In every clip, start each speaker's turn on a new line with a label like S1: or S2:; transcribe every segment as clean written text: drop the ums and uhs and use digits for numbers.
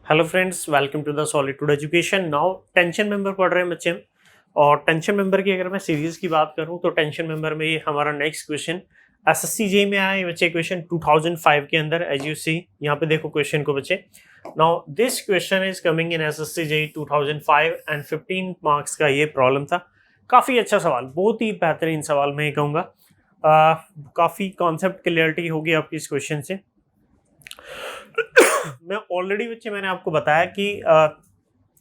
S1: Hello friends, welcome to the solitude education. Now tension member पढ़ रहे हैं बच्चे। और टेंशन मेंबर की अगर मैं सीरीज की बात करूं तो टेंशन मेंबर में ये हमारा नेक्स्ट क्वेश्चन एसएससी जेईई में आया है बच्चे। क्वेश्चन 2005 के अंदर, एज यू सी यहाँ पे देखो क्वेश्चन को बच्चे। Now this question is coming in SSC JEE 2005 and 15 marks का ये प्रॉब्लम था। काफी अच्छा सवाल, बहुत ही बेहतरीन सवाल मैं ये कहूँगा। काफी कॉन्सेप्ट क्लियरिटी होगी आपकी इस क्वेश्चन से। मैं ऑलरेडी बच्चे मैंने आपको बताया कि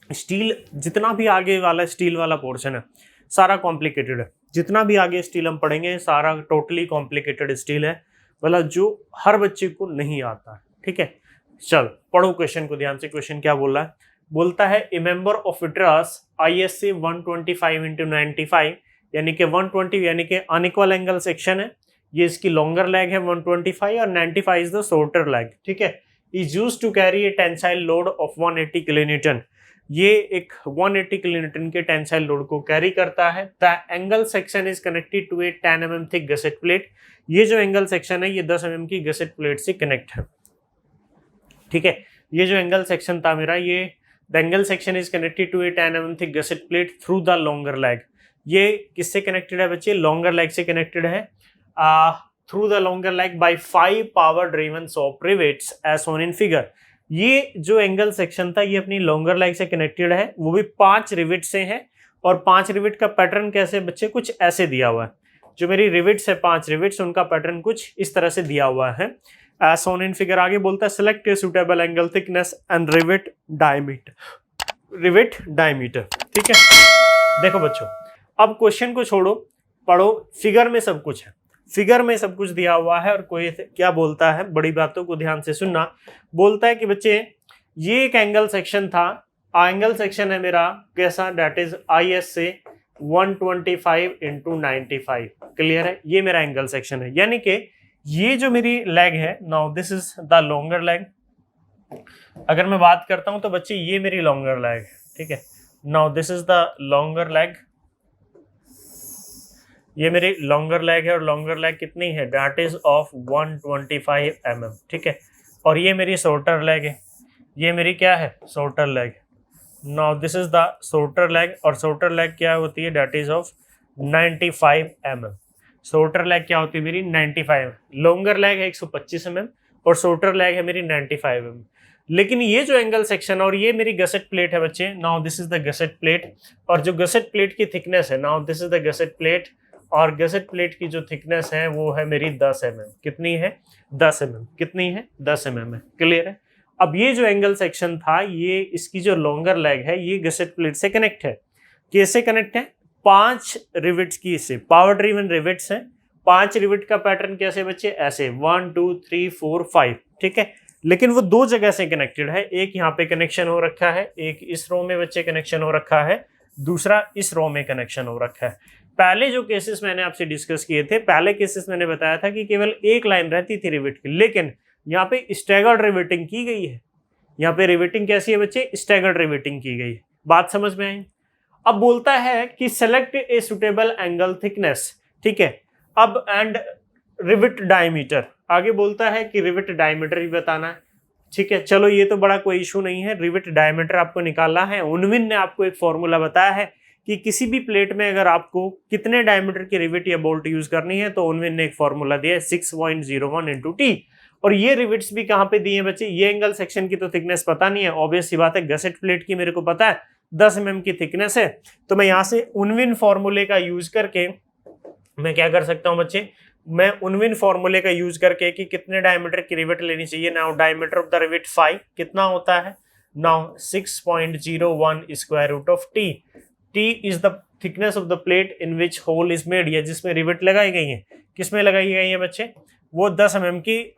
S1: स्टील जितना भी आगे वाला स्टील वाला पोर्शन है सारा कॉम्प्लिकेटेड है। जितना भी आगे स्टील हम पढ़ेंगे सारा टोटली कॉम्प्लिकेटेड स्टील है, मतलब जो हर बच्चे को नहीं आता है। ठीक है, चल पढ़ो क्वेश्चन को ध्यान से। क्वेश्चन क्या बोल रहा है? बोलता है ए मेंबर ऑफ विट्रास ISA 125x95 यानी कि 120 यानी कि अनइक्वल एंगल सेक्शन है। ये इसकी लॉन्गर लेग है 125 और 95 इज द शॉर्टर लेग। ठीक है, is used to carry a tensile load of 180 kilonewton. ये एक 180 किलोन्यूटन के टेंसाइल लोड को कैरी करता है। The angle section is connected to a 10 mm thick gusset plate. ये जो एंगल सेक्शन है ये 10 mm की गसेट प्लेट से कनेक्ट है। ठीक है, ये जो एंगल सेक्शन था मेरा, ये the angle section is connected to a 10 mm thick gusset plate through the longer leg. ये किससे कनेक्टेड है बच्चे? लॉन्गर लेग से कनेक्टेड है। Through the longer leg by 5 power driven shop rivets as shown in figure. ये जो angle section था ये अपनी लॉन्गर लेग से कनेक्टेड है, वो भी 5 रिवेट से है। और 5 रिवेट का पैटर्न कैसे बच्चे? कुछ ऐसे दिया हुआ है। जो मेरी रिवेट्स है 5 रिवेट्स, उनका पैटर्न कुछ इस तरह से दिया हुआ है एज शोन इन फिगर। आगे बोलता है select a suitable angle thickness and rivet diameter. ठीक है, देखो बच्चों, अब क्वेश्चन को छोड़ो, पढ़ो। फिगर में सब कुछ है, फिगर में सब कुछ दिया हुआ है। और कोई क्या बोलता है, बड़ी बातों को ध्यान से सुनना। बोलता है कि बच्चे ये एक एंगल सेक्शन था, एंगल सेक्शन है मेरा कैसा? Date is ISA 125x95। Clear है? ये मेरा एंगल सेक्शन है, यानी कि ये जो मेरी लेग है, now this is the longer leg. अगर मैं बात करता हूं तो बच्चे ये मेरी लॉन्गर लेग है। ठीक है, now this is the longer leg. ये मेरी लॉन्गर लेग है और लॉन्गर लेग कितनी है? That is of 125 mm। ठीक है, और ये मेरी शॉर्टर लेग है। ये मेरी क्या है? Shorter leg. Now this is the shorter leg, और शॉर्टर लेग क्या होती है? That is of 95 mm। Shorter leg क्या होती है मेरी? 95। लॉन्गर लेग है 125 mm और शॉर्टर लेग है मेरी 95 mm। लेकिन ये जो एंगल सेक्शन और ये मेरी गसेट प्लेट है बच्चे, now this is the gusset plate. और जो गसेट प्लेट की थिकनेस है, now this is the gusset plate, और गसेट प्लेट की जो थिकनेस है वो है मेरी 10 mm। कितनी है? 10 mm। कितनी है? 10 mm है। क्लियर है? अब ये जो एंगल सेक्शन था, ये इसकी जो लॉन्गर लेग है ये गसेट प्लेट से कनेक्ट है। कैसे कनेक्ट है? 5 रिवेट्स की, इससे पावर ड्रिवन रिवेट्स हैं। 5 रिवेट का पैटर्न कैसे बच्चे? ऐसे 1 2 3 4 5। ठीक है, लेकिन वो 2 जगह से कनेक्टेड है। एक यहाँ पे कनेक्शन हो रखा है, एक इस रो में बच्चे कनेक्शन हो रखा है, दूसरा इस रो में कनेक्शन हो रखा है। पहले जो केसेस मैंने आपसे डिस्कस किए थे, पहले केसेस मैंने बताया था कि केवल एक लाइन रहती थी रिवेट की, लेकिन यहाँ पे स्टैगर्ड रिवेटिंग की गई है। यहाँ पे रिवेटिंग कैसी है बच्चे? स्टैगर्ड रिवेटिंग की गई है। बात समझ में आई? अब बोलता है कि सेलेक्ट ए सुटेबल एंगल थिकनेस। ठीक है, अब एंड रिवेट डायमीटर। आगे बोलता है कि रिवेट डायमीटर भी बताना है। ठीक है, चलो ये तो बड़ा कोई इशू नहीं है, रिवेट डायमीटर आपको निकालना है। उनविन ने आपको एक फॉर्मूला बताया है कि किसी भी प्लेट में अगर आपको कितने डायमीटर की रिवेट या बोल्ट यूज करनी है, तो उनविन ने एक फॉर्मूला दिया है 6.01 × T। और ये रिवेट्स भी कहां पे दिए हैं बच्चे? ये एंगल सेक्शन की तो थिकनेस पता नहीं है, ऑब्वियस सी बात है। गसेट प्लेट की मेरे को पता है 10 mm की थिकनेस है, तो मैं यहां से उनविन फॉर्मूले का यूज करके मैं क्या कर सकता हूं बच्चे? मैं उनविन फॉर्मूले का यूज करके कि कितने डायमीटर की रिवेट लेनी चाहिए। Now diameter of the rivet 5 कितना होता है? Now 6.01 √T। T is the thickness of the plate in which hole is made, या जिसमें रिवेट लगाई गई है। किसमें लगाई गई है बच्चे? वो 10 mm की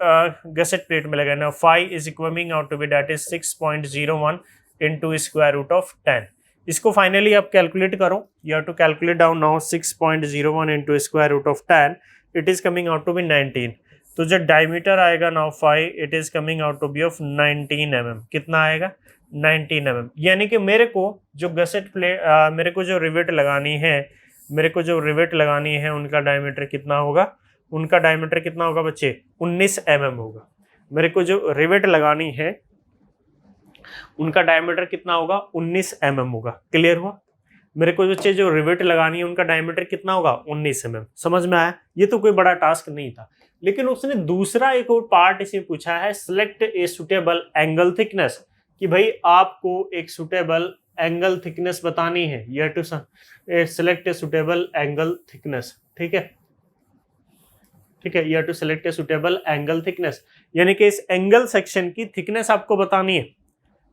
S1: गसेट प्लेट में लगाना। 5 is coming out to be that is 6.01 into √10। इसको फाइनली आप कैलकुलेट करो। You have to calculate down now 6.01 into √10। It is coming out to be 19। तो जो डायमीटर आएगा now 5, it is coming out to be of 19 mm। कितना आएगा? 19 mm। यानी कि मेरे को जो गसेट प्लेट मेरे को जो रिवेट लगानी है उनका डायमीटर कितना होगा? उनका डायमीटर कितना होगा बच्चे? 19 mm होगा। मेरे को जो रिवेट लगानी है उनका डायमीटर कितना होगा 19 mm होगा। क्लियर हुआ? मेरे को बच्चे जो रिवेट लगानी है उनका डायमीटर कितना होगा 19 mm। समझ में आया? ये तो कोई बड़ा टास्क नहीं था। लेकिन उसने दूसरा एक और पार्ट इसमें पूछा है, select a suitable angle thickness, कि भाई आपको एक सुटेबल एंगल थिकनेस बतानी है। You have to select a suitable angle thickness. ठीक है, ठीक है, you have to select a suitable angle thickness, यानी कि इस एंगल सेक्शन की थिकनेस आपको बतानी है।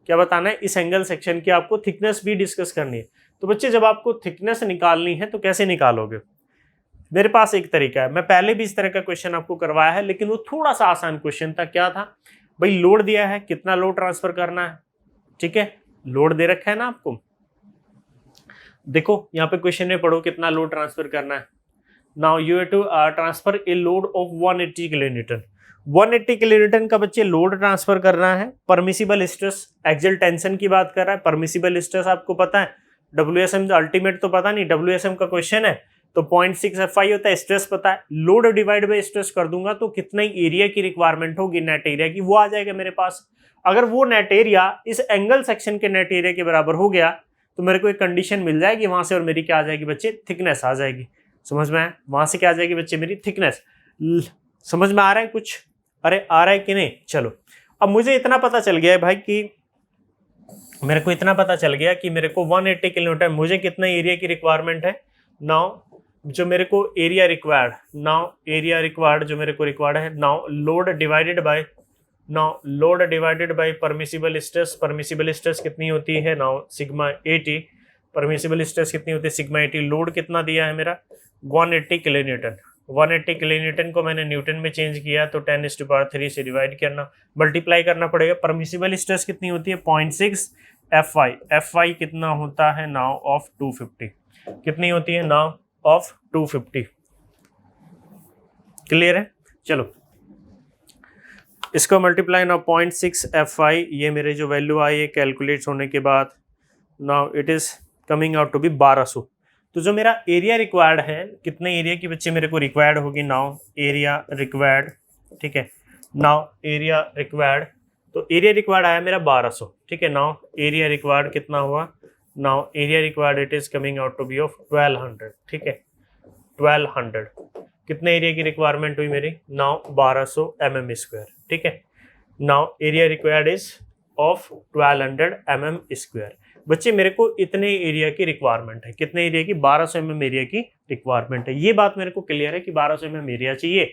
S1: क्या बताना है? इस एंगल सेक्शन की आपको थिकनेस भी डिस्कस करनी है। तो बच्चे जब आपको थिकनेस निकालनी है तो कैसे निकालोगे? मेरे पास एक तरीका है, मैं पहले भी इस तरह का क्वेश्चन आपको करवाया है, लेकिन वो थोड़ा सा आसान क्वेश्चन था। क्या था भाई? लोड दिया है, कितना लोड ट्रांसफर करना है। ठीक है, लोड दे रखा है ना आपको, देखो यहाँ पे क्वेश्चन में पढ़ो कितना लोड ट्रांसफर करना है। Now you have to transfer a load of 180 kilonewton. 180 kilonewton का बच्चे लोड ट्रांसफर करना है। परमिसिबल स्ट्रेस, एक्सियल टेंशन की बात कर रहा है। परमिसिबल स्ट्रेस आपको पता है, WSM अल्टीमेट तो पता नहीं, WSM का क्वेश्चन है तो 0.6 FI होता है। स्ट्रेस पता है, लोड डिवाइड बाय स्ट्रेस कर दूंगा तो कितना एरिया की रिक्वायरमेंट होगी नेट एरिया की, वो आ जाएगा मेरे पास। अगर वो नेट एरिया इस एंगल सेक्शन के नेट एरिया के बराबर हो गया तो मेरे को एक कंडीशन मिल जाएगी वहां से, और मेरी क्या आ जाएगी बच्चे? थिकनेस आ जाएगी। समझ में आया? वहां से क्या आ जाएगी बच्चे? मेरी थिकनेस। समझ में आ रहा है कुछ? अरे आ रहा है कि नहीं? चलो, अब मुझे इतना पता चल गया है भाई कि मेरे को इतना पता चल गया कि मेरे को 180 किलोमीटर, मुझे कितना एरिया की रिक्वायरमेंट है। नाउ जो मेरे को area required, now area required जो मेरे को रिक्वायर्ड है, now load divided by permissible stress. Permissible stress कितनी होती है? Now sigma 80। परमिसिबल स्ट्रेस कितनी होती है? सिग्मा 80। लोड कितना दिया है मेरा? 180 किलोन्यूटन। 180 किलोन्यूटन को मैंने न्यूटन में चेंज किया तो 10⁻³ से डिवाइड करना, मल्टीप्लाई करना पड़ेगा। परमिसिबल स्ट्रेस कितनी होती है? 0.6 FI। FI कितना होता है? Now of 250। कितनी होती है? Now of 250। क्लियर है? चलो, इसको मल्टीप्लाई नाउ 0.6 FI, ये मेरे जो वैल्यू आई है कैलकुलेट होने के बाद, now it is coming out to be 1200। तो जो मेरा एरिया रिक्वायर्ड है, कितने एरिया की बच्चे मेरे को रिक्वायर्ड होगी? Now area required. ठीक है, नाउ एरिया रिक्वायर्ड, तो एरिया रिक्वायर्ड आया मेरा 1200। ठीक है, नाउ एरिया रिक्वायर्ड कितना हुआ? Now area required it is coming out to be of 1200। ठीक है, 1200। कितने एरिया की रिक्वायरमेंट हुई मेरी? Now 1200 mm²। ठीक है, now area required is of 1200 mm²। बच्चे मेरे को इतने एरिया की रिक्वायरमेंट है। कितने एरिया की? 1200 mm एरिया की रिक्वायरमेंट है। ये बात मेरे को क्लियर है कि 1200 mm एरिया चाहिए।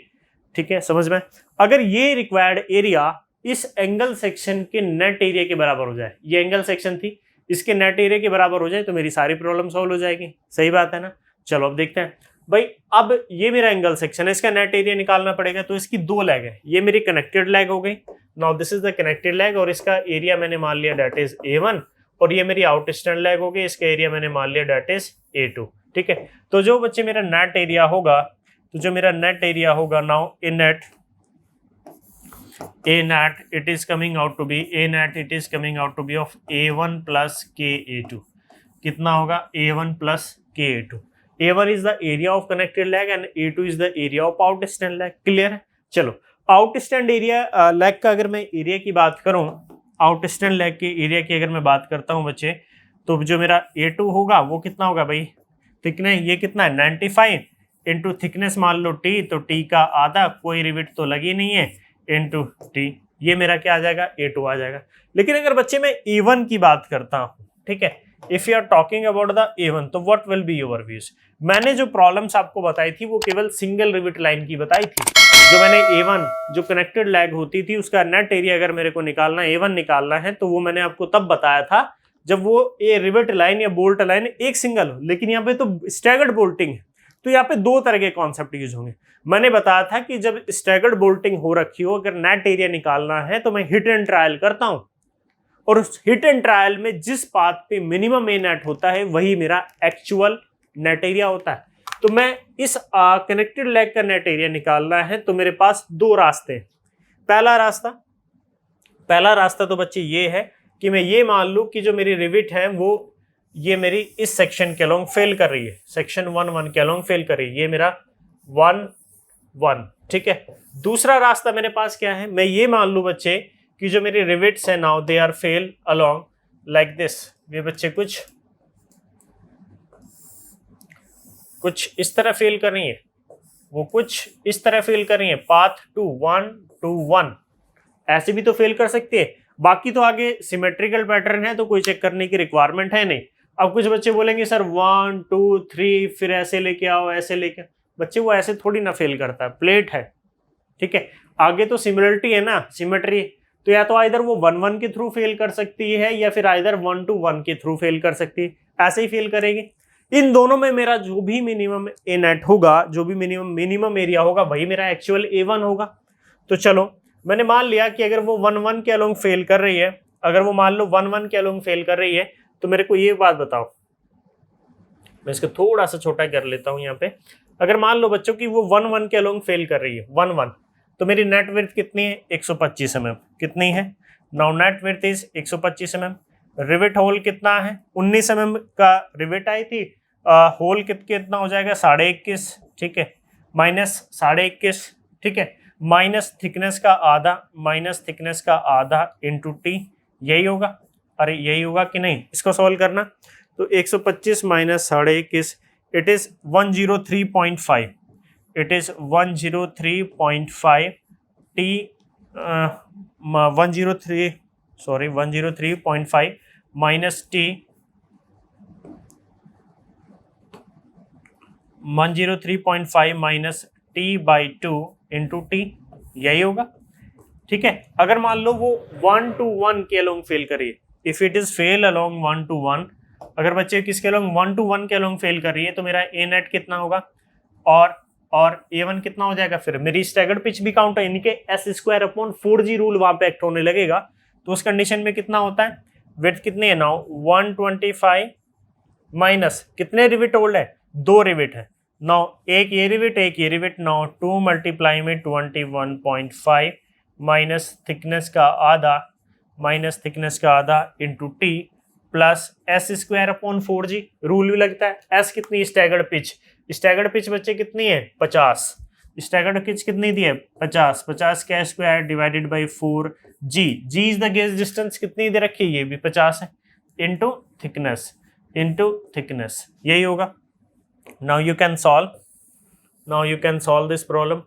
S1: ठीक है, समझ में? अगर ये रिक्वायर्ड एरिया इस एंगल सेक्शन के नेट एरिया के बराबर हो जाए, ये एंगल सेक्शन थी, इसके नेट एरिया के बराबर हो जाए तो मेरी सारी प्रॉब्लम सॉल्व हो जाएगी। सही बात है ना? चलो अब देखते हैं भाई। अब ये मेरा एंगल सेक्शन है, इसका नेट एरिया निकालना पड़ेगा। तो इसकी दो लेग है, ये मेरी कनेक्टेड लेग हो गई। Now this is the connected leg, और इसका एरिया मैंने मान लिया दैट इज A1, और ये मेरी आउट स्टैंड लेग हो गई, इसका एरिया मैंने मान लिया दैट इज A2। ठीक है, तो जो बच्चे मेरा नेट एरिया होगा, now A net it is coming out to be of A1 plus KA2। कितना होगा? A1 plus KA2। A1 is the area of connected leg and A2 is the area of outstand leg। Clear है? चलो, outstand area leg का अगर मैं area की बात करूं, आउटस्टैंड लेग के एरिया की अगर मैं बात करता हूं बच्चे, तो जो मेरा A2 होगा वो कितना होगा भाई? थिकनेस ये कितना है? 95 इंटू थिकनेस मान लो T, तो T का आधा, कोई रिविट तो लगी नहीं है, इंटू T, ये मेरा क्या आ जाएगा? A2 आ जाएगा। लेकिन अगर बच्चे मैं A1 की बात करता हूं, ठीक है, if you are talking about the A1, तो what will be your views? मैंने जो प्रॉब्लम्स आपको बताई थी वो केवल सिंगल रिविट लाइन की बताई थी। जो मैंने A1 जो कनेक्टेड लैग होती थी उसका नेट एरिया अगर मेरे को निकालना है, A1 निकालना है, तो वो मैंने आपको तब बताया था जब वो ए रिविट लाइन या बोल्ट लाइन एक सिंगल हो। लेकिन यहाँ पे तो स्टैगर्ड बोल्टिंग है, तो यहाँ पे दो तरह के कॉन्सेप्ट यूज होंगे। मैंने बताया था कि जब स्टैगर्ड बोल्टिंग हो रखी हो, अगर नेट एरिया निकालना है तो मैं हिट एंड ट्रायल करता हूं, और उस हिट एंड ट्रायल में जिस पाथ पे मिनिमम ए नेट होता है वही मेरा एक्चुअल नेट एरिया होता है। तो मैं इस कनेक्टेड लेग का नेट एरिया निकालना है तो मेरे पास दो रास्ते हैं। पहला रास्ता तो बच्चे ये है कि मैं ये मान लूं कि जो मेरी रिविट है वो ये मेरी इस सेक्शन के अलोंग फेल कर रही है, सेक्शन 1 के अलोंग फेल कर रही है, ये मेरा 1 1। ठीक है, दूसरा रास्ता मेरे पास क्या है? मैं ये मान लूं बच्चे कि जो मेरी रिविट्स है now they are fail along like this. ये बच्चे कुछ इस तरह फेल कर रही है, वो कुछ इस तरह फेल कर रही है, पाथ 2 1 2 1 ऐसे भी तो फेल कर सकती है। बाकी तो आगे सिमेट्रिकल पैटर्न है तो कोई चेक करने की रिक्वायरमेंट है नहीं। अब कुछ बच्चे बोलेंगे सर 1 2 3 फिर ऐसे लेके आओ ऐसे लेके, बच्चे वो ऐसे थोड़ी ना फेल करता है, प्लेट है, ठीक है। आगे तो सिमिलरिटी है ना, सिमेट्री, तो या तो आइदर वो 1 1 के थ्रू फेल कर सकती है या फिर आइदर 1 2 1 के थ्रू फेल कर सकती है, ऐसे ही फेल करेगी। इन दोनों में मेरा जो भी मिनिमम ए नेट होगा, जो भी मिनिमम एरिया होगा वही मेरा एक्चुअल A1 होगा। तो चलो मैंने मान लिया कि अगर वो 1 1 के अलोंग फेल कर रही है, अगर वो मान लो 1 1 के अलोंग फेल कर रही है, तो मेरे को ये बात बताओ, मैं इसको थोड़ा सा छोटा कर लेता हूं यहाँ पे। अगर मान लो बच्चों की वो 1 1 के अलोंग फेल कर रही है 1 1, तो मेरी नेट विड्थ कितनी है 125 mm, कितनी है now net width is 125 mm। Rivet hole कितना है 19 mm का रिविट आई थी, होल कितना हो जाएगा 21.5, ठीक है, माइनस 21.5, ठीक है, माइनस थिकनेस का आधा इंटू टी, यही होगा। अरे यही होगा कि नहीं, इसको सॉल्व करना। तो 125 minus 21.5 it is 103.5, it is 103.5 T 103.5 minus T 103.5 minus T by 2 into T, यही होगा, ठीक है। अगर मान लो वो 1 to 1 के अलोंग फेल करिए, if it is fail along 1 to 1, अगर बच्चे किसके अलोंग 1 to 1 के अलोंग फेल कर रही है, तो मेरा ए नेट कितना होगा और A1 कितना हो जाएगा, फिर मेरी स्टैगर्ड पिच भी काउंट है, यानी कि S²/4G रूल वहां पे एक्ट होने लगेगा। तो उस कंडीशन में कितना होता है, विड्थ कितनी है नाउ 125 माइनस कितने रिविट होल्ड है, 2 रिविट है नाउ, एक ये रिविट नाउ 2 मल्टीप्लाई में 21.5 माइनस थिकनेस का आधा into T plus S²/4G rule भी लगता है। S कितनी स्टैगर्ड पिच बच्चे कितनी है 50, स्टैगर्ड पिच कितनी दी है 50 का square divided by 4G, G is the gauge distance, कितनी दे रखी है ये भी 50 है, इंटू थिकनेस, यही होगा। Now you can solve this problem.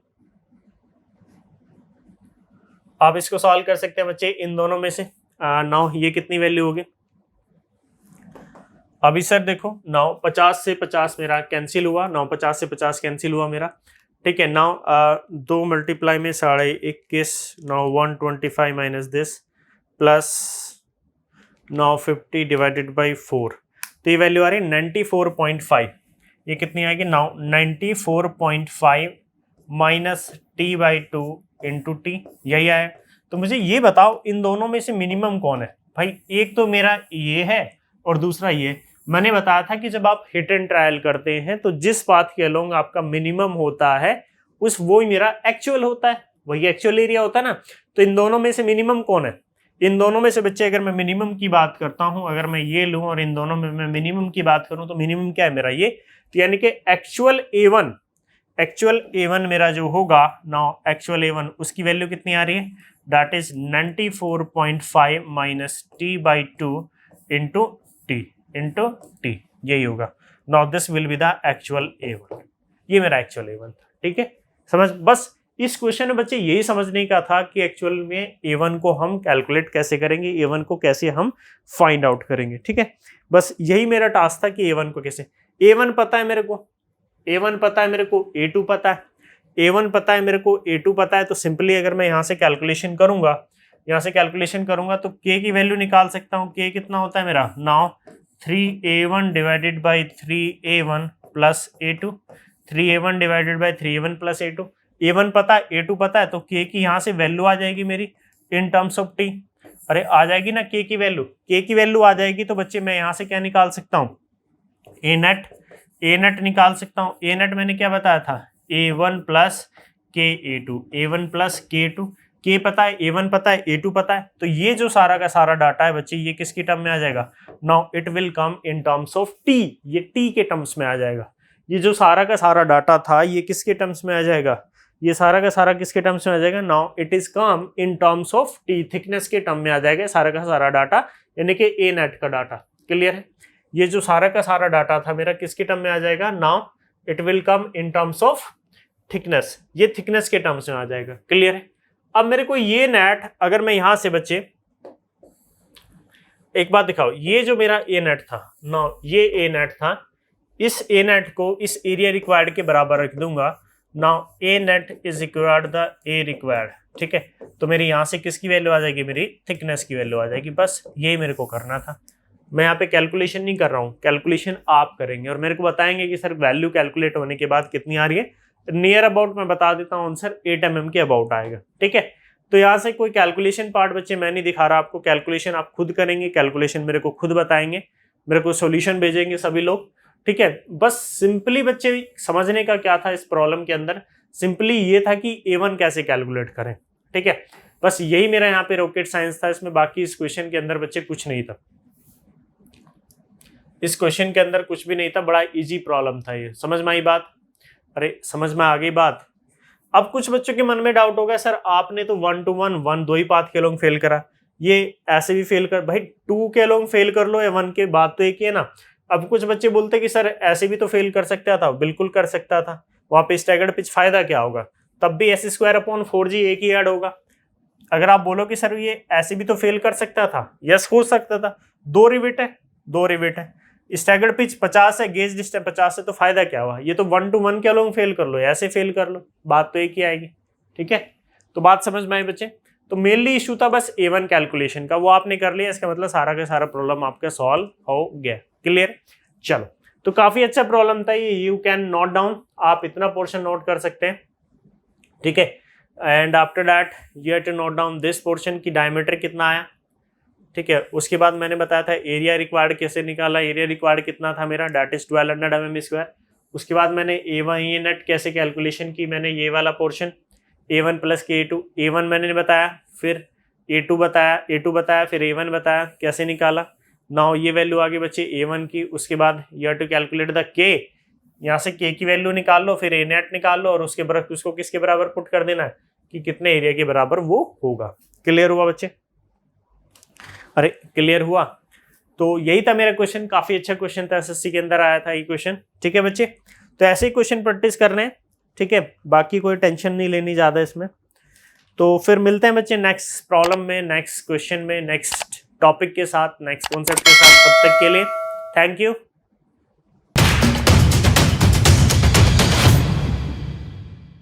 S1: आप इसको सॉल्व कर सकते हैं बच्चे इन दोनों में से। नाउ ये कितनी वैल्यू होगी, अभी सर देखो नाउ 50 से 50 मेरा कैंसिल हुआ, नाउ 50 से 50 कैंसिल हुआ मेरा, ठीक है। नाउ 2 मल्टीप्लाई में 21.5 now 125 minus this plus now 50 divided by 4, तो ये वैल्यू आ रही है 94.5, ये कितनी आएगी now 94.5 minus T by 2 into T, यही आया। तो मुझे ये बताओ इन दोनों में से मिनिमम कौन है भाई, एक तो मेरा ये है और दूसरा ये। मैंने बताया था कि जब आप हिट एंड ट्रायल करते हैं तो जिस पाथ के अलोंग आपका मिनिमम होता है वो ही मेरा एक्चुअल होता है, वही एक्चुअल एरिया होता है ना। तो इन दोनों में से मिनिमम कौन है, इन दोनों में से बच्चे अगर मैं मिनिमम की बात करता हूं, अगर मैं ये लूं और इन दोनों में मैं मिनिमम की बात करूं, तो मिनिमम क्या है मेरा ये, तो यानी कि एक्चुअल A1 मेरा जो होगा नाउ एक्चुअल A1 उसकी वैल्यू कितनी आ रही है, that is 94.5 minus T by 2 into T, यही होगा। Now this will be the actual A1, ये मेरा एक्चुअल A1 था, ठीक है। समझ, बस इस क्वेश्चन में बच्चे यही समझने का था कि एक्चुअल में A1 को हम कैलकुलेट कैसे करेंगे, A1 को कैसे हम फाइंड आउट करेंगे, ठीक है। बस यही मेरा टास्क था कि A1 को कैसे, A1 पता है मेरे को, A1 पता है मेरे को, A2 पता है, A1 पता है मेरे को, A2 पता है, तो सिंपली अगर मैं यहाँ से कैलकुलेशन करूंगा तो K की वैल्यू निकाल सकता हूँ। K कितना होता है मेरा now 3A1 divided by 3A1 plus A2, 3A1 divided by 3A1 plus A2, A1 पता है A2 पता है, तो K की यहाँ से वैल्यू आ जाएगी मेरी इन टर्म्स ऑफ T, अरे आ जाएगी ना K की वैल्यू आ जाएगी। तो बच्चे मैं यहाँ से क्या निकाल सकता हूँ, ए नेट निकाल सकता हूँ। ए नेट मैंने क्या बताया था, A1 प्लस K2, K पता है, A1 पता है, A2 पता है, तो ये जो सारा का सारा डाटा है बच्चे ये किसकी टर्म में आ जाएगा, now it will come in terms of T, ये T के टर्म्स में आ जाएगा। ये जो सारा का सारा डाटा था ये किसके टर्म्स में आ जाएगा, ये सारा का सारा किसके टर्म्स में आ जाएगा, now it is come in terms of T thickness के टर्म में आ जाएगा सारा का सारा डाटा, यानी कि ए नेट का डाटा। क्लियर है, ये जो सारा का सारा डाटा था मेरा किसके टर्म में आ जाएगा, now it will come in terms of thickness, ये थिकनेस के टर्म्स में आ जाएगा। क्लियर है, अब मेरे को ये नेट अगर मैं यहां से बच्चे एक बात दिखाओ, ये जो मेरा ए नेट था ना, ये ए नेट था, इस ए नेट को इस एरिया रिक्वायर्ड के बराबर रख दूंगा। Now A net is equal the A required, ठीक है, तो मेरी यहां से किसकी वैल्यू आ जाएगी, मेरी थिकनेस की वैल्यू आ जाएगी। बस यही मेरे को करना था, मैं यहाँ पे कैलकुलेशन नहीं कर रहा हूँ, कैलकुलेशन आप करेंगे और मेरे को बताएंगे कि सर वैल्यू कैलकुलेट होने के बाद कितनी आ रही है। नियर अबाउट मैं बता देता हूँ आंसर 8 mm के अबाउट आएगा। ठीक है, तो यहाँ से कोई कैलकुलेशन पार्ट बच्चे मैं नहीं दिखा रहा आपको, कैलकुलेशन आप खुद करेंगे, कैलकुलेशन मेरे को खुद बताएंगे, मेरे को सॉल्यूशन भेजेंगे सभी लोग। ठीक है, बस सिंपली बच्चे समझने का क्या था इस प्रॉब्लम के अंदर, सिंपली ये था कि A1 कैसे कैलकुलेट करें। ठीक है, बस यही मेरा यहाँ पे रॉकेट साइंस था इसमें, बाकी इस क्वेश्चन के अंदर बच्चे कुछ नहीं था, इस क्वेश्चन के अंदर कुछ भी नहीं था, बड़ा इजी प्रॉब्लम था ये। समझ में आई बात, अरे समझ में आ गई बात। अब कुछ बच्चों के मन में डाउट होगा, सर आपने तो 1 to 1 दो ही पाथ के लोग फेल करा, ये ऐसे भी फेल कर, भाई 2 के लोग फेल कर लो या 1 के, बात तो एक ही है ना। अब कुछ बच्चे बोलते कि सर ऐसे भी तो फेल कर सकता था, बिल्कुल कर सकता था, वहां पे स्टैगर्ड पिच फायदा क्या होगा, तब भी S²/4G एक ही ऐड होगा। अगर आप बोलो कि सर ये ऐसे भी तो फेल कर सकता था, यस हो सकता था, 2 रिविट है, स्टैगर्ड पिच 50 है, गेज डिस्टेंस 50 है, तो फायदा क्या हुआ, ये तो 1 to 1 के लोग फेल कर लो, ऐसे फेल कर लो, बात तो एक ही आएगी। ठीक है, तो बात समझ में आई बच्चे। तो मेनली इशू था बस A1 कैलकुलेशन का, वो आपने कर लिया, इसका मतलब सारा का सारा प्रॉब्लम आपका सॉल्व हो गया। क्लियर, चलो, तो काफी अच्छा प्रॉब्लम था ये, यू कैन नोट डाउन, आप इतना पोर्शन नोट कर सकते हैं। ठीक है, and after that you have to note down this portion की डायमीटर कितना आया। ठीक है, उसके बाद मैंने बताया था एरिया रिक्वायर्ड कैसे निकाला, एरिया रिक्वायर्ड कितना था मेरा, दैट इज 1200 mm²। उसके बाद मैंने A1 ए नेट कैसे कैलकुलेशन की, मैंने ये वाला पोर्शन A1 + A2, A1 मैंने बताया, फिर A2 बताया, फिर A1 बताया कैसे निकाला। नाउ ये वैल्यू आ गई बच्चे A1 की, उसके बाद you have to calculate the K, यहाँ से K की वैल्यू निकाल लो, फिर A नेट निकाल लो और उसके बराबर उसको किसके बराबर पुट कर देना है कि कितने एरिया के बराबर वो होगा। क्लियर हुआ बच्चे, अरे क्लियर हुआ। तो यही था मेरा क्वेश्चन, काफी अच्छा क्वेश्चन था, SSC के अंदर आया था ये क्वेश्चन। ठीक है बच्चे, तो ऐसे ही क्वेश्चन प्रैक्टिस करने हैं। ठीक है, बाकी कोई टेंशन नहीं लेनी ज्यादा इसमें। तो फिर मिलते हैं बच्चे नेक्स्ट प्रॉब्लम में, नेक्स्ट क्वेश्चन में, नेक्स्ट टॉपिक के साथ, नेक्स्ट कॉन्सेप्ट के साथ। तब तक के लिए थैंक यू।